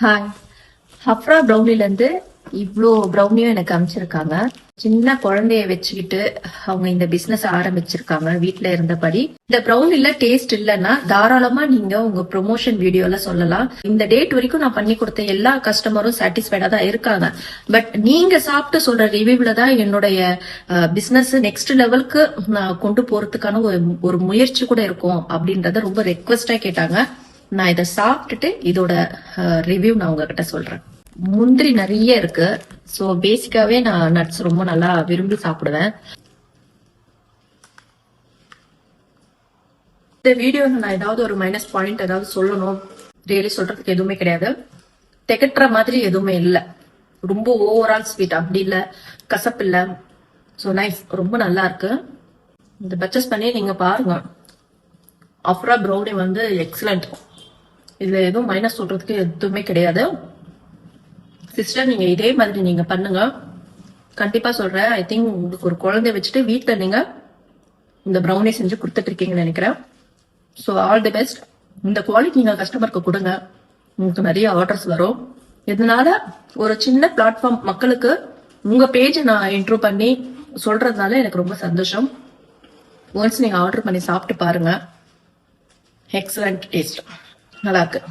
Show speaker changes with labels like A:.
A: Hi. ஹப்ரா ப்ரௌனில இருந்து இவ்வளோ ப்ரௌனியும் எனக்கு அமைச்சிருக்காங்க. சின்ன குழந்தைய வச்சுக்கிட்டு அவங்க இந்த பிசினஸ் ஆரம்பிச்சிருக்காங்க வீட்ல இருந்தபடி. இந்த ப்ரௌனில டேஸ்ட் இல்லைன்னா தாராளமா நீங்க உங்க ப்ரொமோஷன் வீடியோல சொல்லலாம். இந்த டேட் வரைக்கும் நான் பண்ணி கொடுத்த எல்லா கஸ்டமரும் சாட்டிஸ்ஃபைடா தான் இருக்காங்க. பட் நீங்க சாப்பிட்டு சொல்ற ரிவ்யூல தான் என்னுடைய பிசினஸ் நெக்ஸ்ட் லெவலுக்கு நான் கொண்டு போறதுக்கான ஒரு முயற்சி கூட இருக்கும் அப்படின்றத ரொம்ப ரெக்வஸ்டா கேட்டாங்க. நான் இதை சாப்பிட்டுட்டு இதோட ரிவ்யூ நான் உங்ககிட்ட சொல்றேன். முந்திரி நிறைய இருக்கு. ஸோ பேசிக்காவே நான் நட்ஸ் ரொம்ப நல்லா விரும்பி சாப்பிடுவேன். இந்த வீடியோல நான் ஏதாவது ஒரு மைனஸ் பாயிண்ட் ஏதாவது சொல்லணும் ரியலி சொல்றதுக்கு எதுவுமே கிடையாது. திகட்டுற மாதிரி எதுவுமே இல்லை. ரொம்ப ஓவரால் ஸ்வீட் அப்படி இல்லை, கசப்பு இல்லை. ஸோ நைஸ், ரொம்ப நல்லா இருக்கு. இந்த பர்ச்சேஸ் பண்ணி நீங்க பாருங்க. அப்ரா ப்ரௌனி வந்து எக்ஸலண்ட். இதுல எதுவும் மைனஸ் சொல்றதுக்கு எதுவுமே கிடையாது. சிஸ்டர், நீங்க இதே மாதிரி நீங்க பண்ணுங்க. கண்டிப்பா சொல்றேன். ஐ திங்க் உங்களுக்கு ஒரு குழந்தைய வச்சுட்டு வீட்டுல நீங்க இந்த ப்ரௌனி செஞ்சு கொடுத்துட்டு இருக்கீங்கன்னு நினைக்கிறேன். So all the best. இந்த குவாலிட்டி நீங்க கஸ்டமருக்கு கொடுங்க, உங்களுக்கு நிறைய ஆர்டர்ஸ் வரும். இதனால ஒரு சின்ன பிளாட்ஃபார்ம் மக்களுக்கு உங்க பேஜை நான் இன்ட்ரோ பண்ணி சொல்றதுனால எனக்கு ரொம்ப சந்தோஷம். ஒன்ஸ் நீங்க ஆர்டர் பண்ணி சாப்பிட்டு பாருங்க. எக்ஸலண்ட் டேஸ்ட், நல்லா இருக்கு.